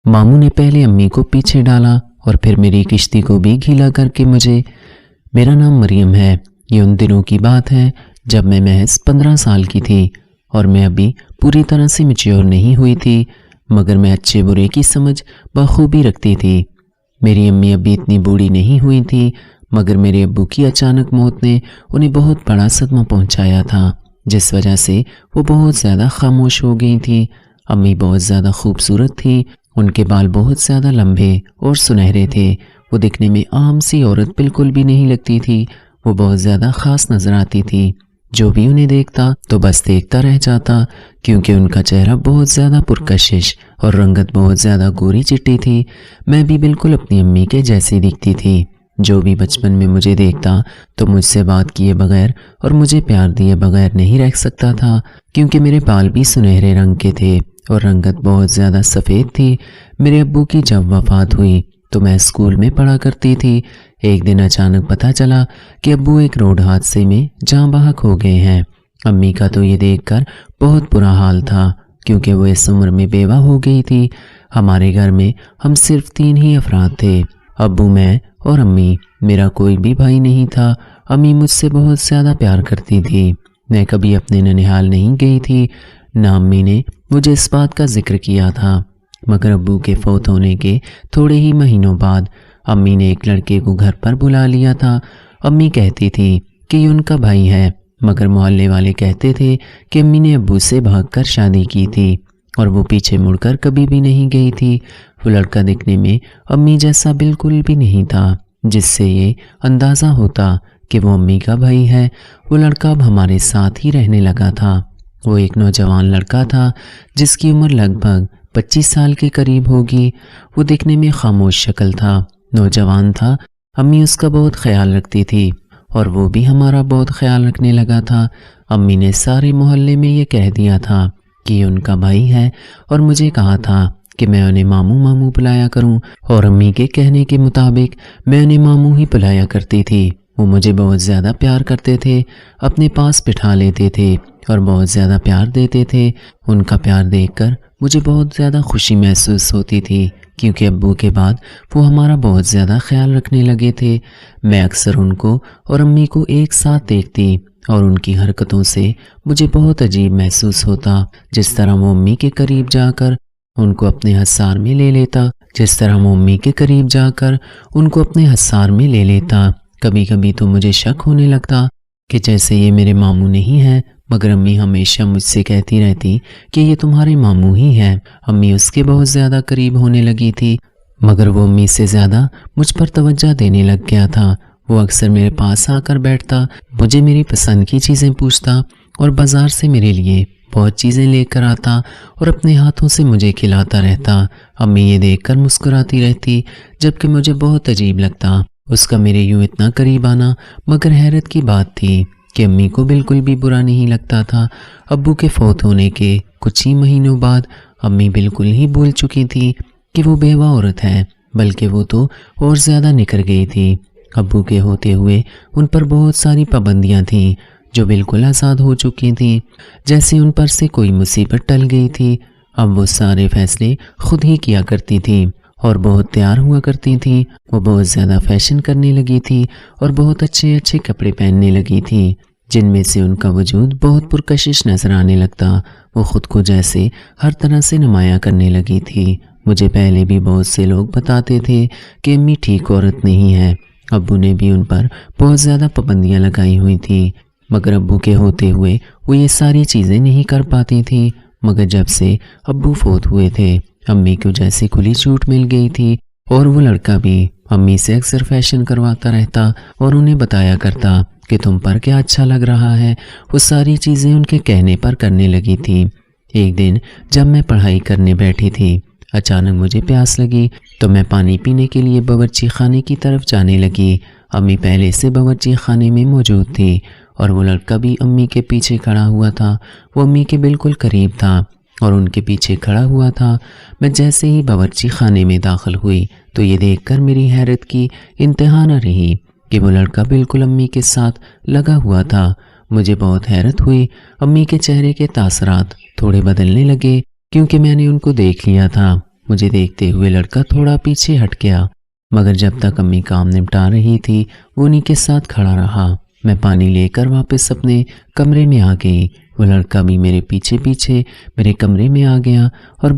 ماموں نے پہلے امی کو پیچھے ڈالا اور پھر میری کشتی کو بھی گھیلا کر کے مجھے۔ میرا نام مریم ہے۔ یہ ان دنوں کی بات ہے جب میں محض 15 سال کی تھی اور میں ابھی پوری طرح سے میچیور نہیں ہوئی تھی، مگر میں اچھے برے کی سمجھ بخوبی رکھتی تھی۔ میری امی ابھی اتنی بوڑھی نہیں ہوئی تھی، مگر میرے ابو کی اچانک موت نے انہیں بہت بڑا صدمہ پہنچایا تھا، جس وجہ سے وہ بہت زیادہ خاموش ہو گئی تھی۔ امی بہت زیادہ خوبصورت تھی، ان کے بال بہت زیادہ لمبے اور سنہرے تھے۔ وہ دکھنے میں عام سی عورت بالکل بھی نہیں لگتی تھی، وہ بہت زیادہ خاص نظر آتی تھی۔ جو بھی انہیں دیکھتا تو بس دیکھتا رہ جاتا، کیونکہ ان کا چہرہ بہت زیادہ پرکشش اور رنگت بہت زیادہ گوری چٹی تھی۔ میں بھی بالکل اپنی امی کے جیسی دکھتی تھی۔ جو بھی بچپن میں مجھے دیکھتا تو مجھ سے بات کیے بغیر اور مجھے پیار دیے بغیر نہیں رہ سکتا تھا، کیونکہ میرے بال بھی سنہرے رنگ کے تھے اور رنگت بہت زیادہ سفید تھی۔ میرے ابو کی جب وفات ہوئی تو میں اسکول میں پڑھا کرتی تھی۔ ایک دن اچانک پتہ چلا کہ ابو ایک روڈ حادثے میں جاں بحق ہو گئے ہیں۔ امی کا تو یہ دیکھ کر بہت برا حال تھا، کیونکہ وہ اس عمر میں بیوہ ہو گئی تھی۔ ہمارے گھر میں ہم صرف 3 ہی افراد تھے، ابو، میں اور امی۔ میرا کوئی بھی بھائی نہیں تھا۔ امی مجھ سے بہت زیادہ پیار کرتی تھی۔ میں کبھی اپنے ننیحال نہیں گئی تھی، نہ امی نے مجھے اس بات کا ذکر کیا تھا، مگر ابو کے فوت ہونے کے تھوڑے ہی مہینوں بعد امی نے ایک لڑکے کو گھر پر بلا لیا تھا۔ امی کہتی تھی کہ یہ ان کا بھائی ہے، مگر محلے والے کہتے تھے کہ امی نے ابو سے بھاگ کر شادی کی تھی اور وہ پیچھے مڑ کر کبھی بھی نہیں گئی تھی۔ وہ لڑکا دکھنے میں امی جیسا بالکل بھی نہیں تھا، جس سے یہ اندازہ ہوتا کہ وہ امی کا بھائی ہے۔ وہ لڑکا اب ہمارے ساتھ ہی رہنے لگا تھا۔ وہ ایک نوجوان لڑکا تھا جس کی عمر لگ بھگ 25 سال کے قریب ہوگی۔ وہ دکھنے میں خاموش شکل تھا، نوجوان تھا۔ امی اس کا بہت خیال رکھتی تھی اور وہ بھی ہمارا بہت خیال رکھنے لگا تھا۔ امی نے سارے محلے میں یہ کہہ دیا تھا کہ یہ ان کا بھائی ہے، اور مجھے کہا تھا کہ میں انہیں ماموں ماموں بلایا کروں، اور امی کے کہنے کے مطابق میں انہیں ماموں ہی بلایا کرتی تھی۔ وہ مجھے بہت زیادہ پیار کرتے تھے، اپنے پاس بٹھا لیتے تھے اور بہت زیادہ پیار دیتے تھے۔ ان کا پیار دیکھ کر مجھے بہت زیادہ خوشی محسوس ہوتی تھی، کیونکہ ابو کے بعد وہ ہمارا بہت زیادہ خیال رکھنے لگے تھے۔ میں اکثر ان کو اور امی کو ایک ساتھ دیکھتی اور ان کی حرکتوں سے مجھے بہت عجیب محسوس ہوتا، جس طرح وہ امی کے قریب جا کر ان کو اپنے حصار میں لے لیتا۔ کبھی کبھی تو مجھے شک ہونے لگتا کہ جیسے یہ میرے ماموں نہیں ہیں، مگر امی ہمیشہ مجھ سے کہتی رہتی کہ یہ تمہارے ماموں ہی ہیں۔ امی اس کے بہت زیادہ قریب ہونے لگی تھی، مگر وہ امی سے زیادہ مجھ پر توجہ دینے لگ گیا تھا۔ وہ اکثر میرے پاس آ کر بیٹھتا، مجھے میری پسند کی چیزیں پوچھتا اور بازار سے میرے لیے بہت چیزیں لے کر آتا اور اپنے ہاتھوں سے مجھے کھلاتا رہتا۔ امی یہ دیکھ کر مسکراتی رہتی، جبکہ مجھے بہت عجیب لگتا اس کا میرے یوں اتنا قریب آنا۔ مگر حیرت کی بات تھی کہ امی کو بالکل بھی برا نہیں لگتا تھا۔ ابو کے فوت ہونے کے کچھ ہی مہینوں بعد امی بالکل ہی بھول چکی تھی کہ وہ بیوہ عورت ہے، بلکہ وہ تو اور زیادہ نکھر گئی تھی۔ ابو کے ہوتے ہوئے ان پر بہت ساری پابندیاں تھیں جو بالکل آزاد ہو چکی تھیں، جیسے ان پر سے کوئی مصیبت ٹل گئی تھی۔ اب وہ سارے فیصلے خود ہی کیا کرتی تھی اور بہت تیار ہوا کرتی تھی۔ وہ بہت زیادہ فیشن کرنے لگی تھی اور بہت اچھے اچھے کپڑے پہننے لگی تھی، جن میں سے ان کا وجود بہت پرکشش نظر آنے لگتا۔ وہ خود کو جیسے ہر طرح سے نمایاں کرنے لگی تھی۔ مجھے پہلے بھی بہت سے لوگ بتاتے تھے کہ امی ٹھیک عورت نہیں ہے۔ ابو نے بھی ان پر بہت زیادہ پابندیاں لگائی ہوئی تھیں، مگر ابو کے ہوتے ہوئے وہ یہ ساری چیزیں نہیں کر پاتی تھی۔ مگر جب سے ابو فوت ہوئے تھے، امی کو جیسے کھلی چھوٹ مل گئی تھی، اور وہ لڑکا بھی امی سے اکثر فیشن کرواتا رہتا اور انہیں بتایا کرتا کہ تم پر کیا اچھا لگ رہا ہے۔ وہ ساری چیزیں ان کے کہنے پر کرنے لگی تھی۔ ایک دن جب میں پڑھائی کرنے بیٹھی تھی، اچانک مجھے پیاس لگی تو میں پانی پینے کے لیے باورچی خانے کی طرف جانے لگی۔ امی پہلے سے باورچی خانے میں موجود تھی اور وہ لڑکا بھی امی کے پیچھے کھڑا ہوا تھا۔ وہ امی کے بالکل قریب تھا اور ان کے پیچھے کھڑا ہوا تھا۔ میں جیسے ہی باورچی خانے میں داخل ہوئی تو یہ دیکھ کر میری حیرت کی انتہا نہ رہی کہ وہ لڑکا بالکل امی کے ساتھ لگا ہوا تھا۔ مجھے بہت حیرت ہوئی۔ امی کے چہرے کے تاثرات تھوڑے بدلنے لگے کیونکہ میں نے ان کو دیکھ لیا تھا۔ مجھے دیکھتے ہوئے لڑکا تھوڑا پیچھے ہٹ گیا، مگر جب تک امی کام نپٹا رہی تھی وہ انہی کے ساتھ کھڑا رہا۔ میں پانی لے کر واپس اپنے کمرے میں آ گئی۔ وہ لڑکا بھی میرے پیچھے پیچھے میرے کمرے میں آ گیا اور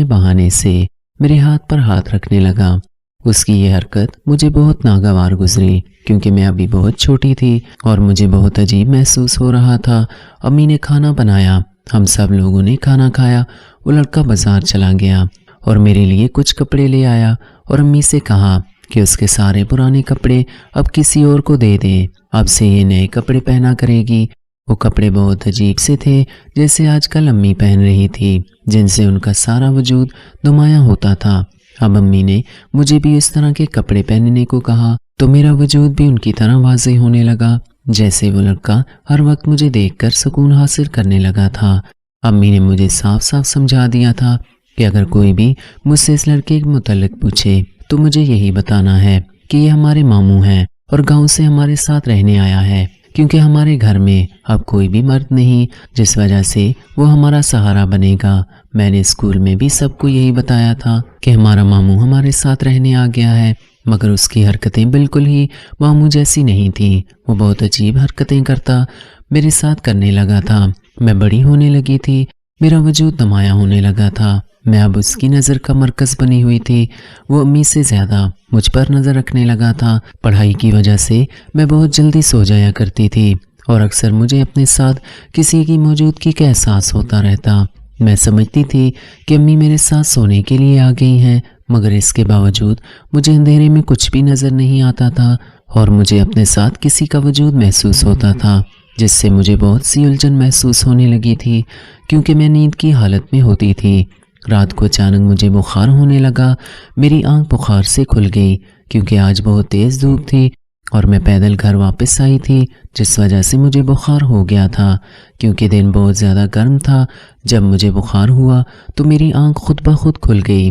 بہانے سے میرے ہاتھ پر ہاتھ رکھنے لگا۔ اس کی یہ حرکت مجھے بہت ناگوار گزری، کیونکہ میں ابھی بہت چھوٹی تھی اور مجھے بہت عجیب محسوس ہو رہا تھا۔ امی نے کھانا بنایا، ہم سب لوگوں نے کھانا کھایا۔ وہ لڑکا بازار چلا گیا اور میرے لیے کچھ کپڑے لے آیا اور امی سے کہا کہ اس کے سارے پرانے کپڑے اب کسی اور کو دے دیں، اب سے یہ نئے کپڑے پہنا کرے گی۔ وہ کپڑے بہت عجیب سے تھے، جیسے آج کل امی پہن رہی تھی، جن سے ان کا سارا وجود نمایاں ہوتا تھا۔ اب امی نے مجھے بھی اس طرح کے کپڑے پہننے کو کہا تو میرا وجود بھی ان کی طرح واضح ہونے لگا، جیسے وہ لڑکا ہر وقت مجھے دیکھ کر سکون حاصل کرنے لگا تھا۔ امی نے مجھے صاف صاف سمجھا دیا تھا کہ اگر کوئی بھی مجھ سے اس لڑکے کے متعلق پوچھے تو مجھے یہی بتانا ہے کہ یہ ہمارے ماموں ہیں اور گاؤں سے ہمارے ساتھ رہنے آیا ہے، کیونکہ ہمارے گھر میں اب کوئی بھی مرد نہیں، جس وجہ سے وہ ہمارا سہارا بنے گا۔ میں نے اسکول میں بھی سب کو یہی بتایا تھا کہ ہمارا ماموں ہمارے ساتھ رہنے آ گیا ہے، مگر اس کی حرکتیں بالکل ہی ماموں جیسی نہیں تھیں۔ وہ بہت عجیب حرکتیں کرتا میرے ساتھ کرنے لگا تھا۔ میں بڑی ہونے لگی تھی، میرا وجود نمایاں ہونے لگا تھا، میں اب اس کی نظر کا مرکز بنی ہوئی تھی۔ وہ امی سے زیادہ مجھ پر نظر رکھنے لگا تھا۔ پڑھائی کی وجہ سے میں بہت جلدی سو جایا کرتی تھی اور اکثر مجھے اپنے ساتھ کسی کی موجودگی کا احساس ہوتا رہتا۔ میں سمجھتی تھی کہ امی میرے ساتھ سونے کے لیے آ گئی ہیں، مگر اس کے باوجود مجھے اندھیرے میں کچھ بھی نظر نہیں آتا تھا اور مجھے اپنے ساتھ کسی کا وجود محسوس ہوتا تھا، جس سے مجھے بہت سی الجھن محسوس ہونے لگی تھی، کیونکہ میں نیند کی حالت میں ہوتی تھی۔ رات کو اچانک مجھے بخار ہونے لگا، میری آنکھ بخار سے کھل گئی، کیونکہ آج بہت تیز دھوپ تھی اور میں پیدل گھر واپس آئی تھی، جس وجہ سے مجھے بخار ہو گیا تھا۔ کیونکہ دن بہت زیادہ گرم تھا، جب مجھے بخار ہوا تو میری آنکھ خود بخود کھل گئی۔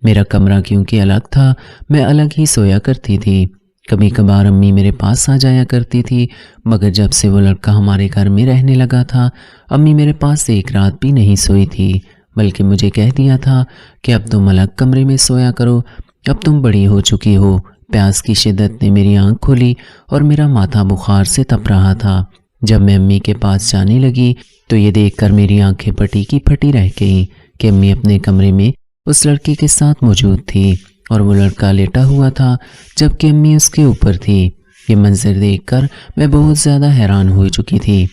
میرا کمرہ کیونکہ الگ تھا، میں الگ ہی سویا کرتی تھی۔ کبھی کبھار امی میرے پاس آ جایا کرتی تھی، مگر جب سے وہ لڑکا ہمارے گھر میں رہنے لگا تھا، امی میرے پاس ایک رات بھی نہیں سوئی تھی، بلکہ مجھے کہہ دیا تھا کہ اب تم الگ کمرے میں سویا کرو، اب تم بڑی ہو چکی ہو۔ پیاس کی شدت نے میری آنکھ کھولی اور میرا ماتھا بخار سے تپ رہا تھا۔ جب میں امی کے پاس جانے لگی تو یہ دیکھ کر میری آنکھیں پھٹی کی پھٹی رہ گئیں کہ امی اپنے کمرے میں اس لڑکی کے ساتھ موجود تھی اور وہ لڑکا لیٹا ہوا تھا، جبکہ امی اس کے اوپر تھی۔ یہ منظر دیکھ کر میں بہت زیادہ حیران ہو چکی تھی،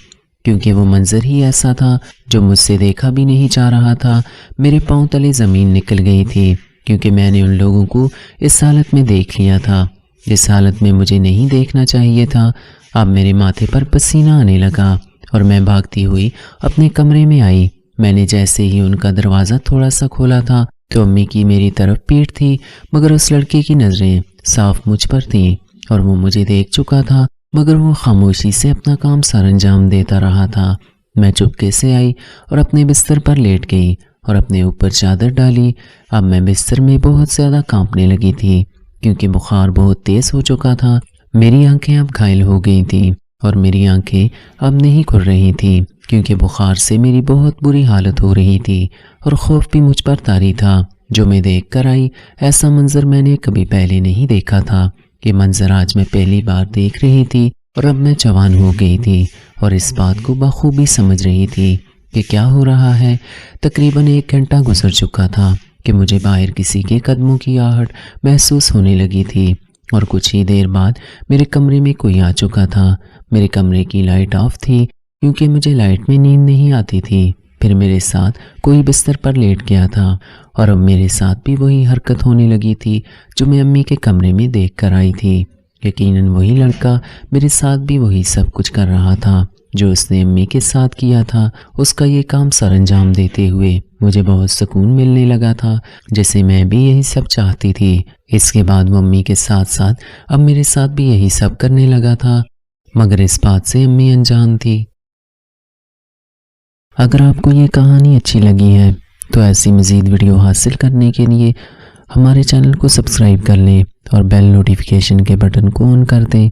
کیونکہ وہ منظر ہی ایسا تھا جو مجھ سے دیکھا بھی نہیں جا رہا تھا۔ میرے پاؤں تلے زمین نکل گئی تھی، کیونکہ میں نے ان لوگوں کو اس حالت میں دیکھ لیا تھا جس حالت میں مجھے نہیں دیکھنا چاہیے تھا۔ اب میرے ماتھے پر پسینہ آنے لگا اور میں بھاگتی ہوئی اپنے کمرے میں آئی۔ میں نے جیسے ہی ان کا دروازہ تھوڑا سا کھولا تھا تو امی کی میری طرف پیٹھ تھی، مگر اس لڑکے کی نظریں صاف مجھ پر تھیں اور وہ مجھے دیکھ چکا تھا، مگر وہ خاموشی سے اپنا کام سر انجام دیتا رہا تھا۔ میں چپکے سے آئی اور اپنے بستر پر لیٹ گئی اور اپنے اوپر چادر ڈالی۔ اب میں بستر میں بہت زیادہ کانپنے لگی تھی، کیونکہ بخار بہت تیز ہو چکا تھا۔ میری آنکھیں اب گھائل ہو گئی تھیں اور میری آنکھیں اب نہیں کھل رہی تھیں، کیونکہ بخار سے میری بہت بری حالت ہو رہی تھی اور خوف بھی مجھ پر طاری تھا۔ جو میں دیکھ کر آئی، ایسا منظر میں نے کبھی پہلے نہیں دیکھا تھا۔ یہ منظر آج میں پہلی بار دیکھ رہی تھی اور اب میں جوان ہو گئی تھی اور اس بات کو بخوبی سمجھ رہی تھی کہ کیا ہو رہا ہے۔ تقریباً 1 گھنٹہ گزر چکا تھا کہ مجھے باہر کسی کے قدموں کی آہٹ محسوس ہونے لگی تھی اور کچھ ہی دیر بعد میرے کمرے میں کوئی آ چکا تھا۔ میرے کمرے کی لائٹ آف تھی، کیونکہ مجھے لائٹ میں نیند نہیں آتی تھی۔ پھر میرے ساتھ کوئی بستر پر لیٹ گیا تھا اور اب میرے ساتھ بھی وہی حرکت ہونے لگی تھی جو میں امی کے کمرے میں دیکھ کر آئی تھی۔ یقیناً وہی لڑکا میرے ساتھ بھی وہی سب کچھ کر رہا تھا جو اس نے امی کے ساتھ کیا تھا۔ اس کا یہ کام سر انجام دیتے ہوئے مجھے بہت سکون ملنے لگا تھا، جیسے میں بھی یہی سب چاہتی تھی۔ اس کے بعد وہ امی کے ساتھ ساتھ اب میرے ساتھ بھی یہی سب کرنے لگا تھا، مگر اس بات سے امی انجان تھی۔ اگر آپ کو یہ کہانی اچھی لگی ہے تو ایسی مزید ویڈیو حاصل کرنے کے لیے ہمارے چینل کو سبسکرائب کر لیں اور بیل نوٹیفیکیشن کے بٹن کو آن کر دیں۔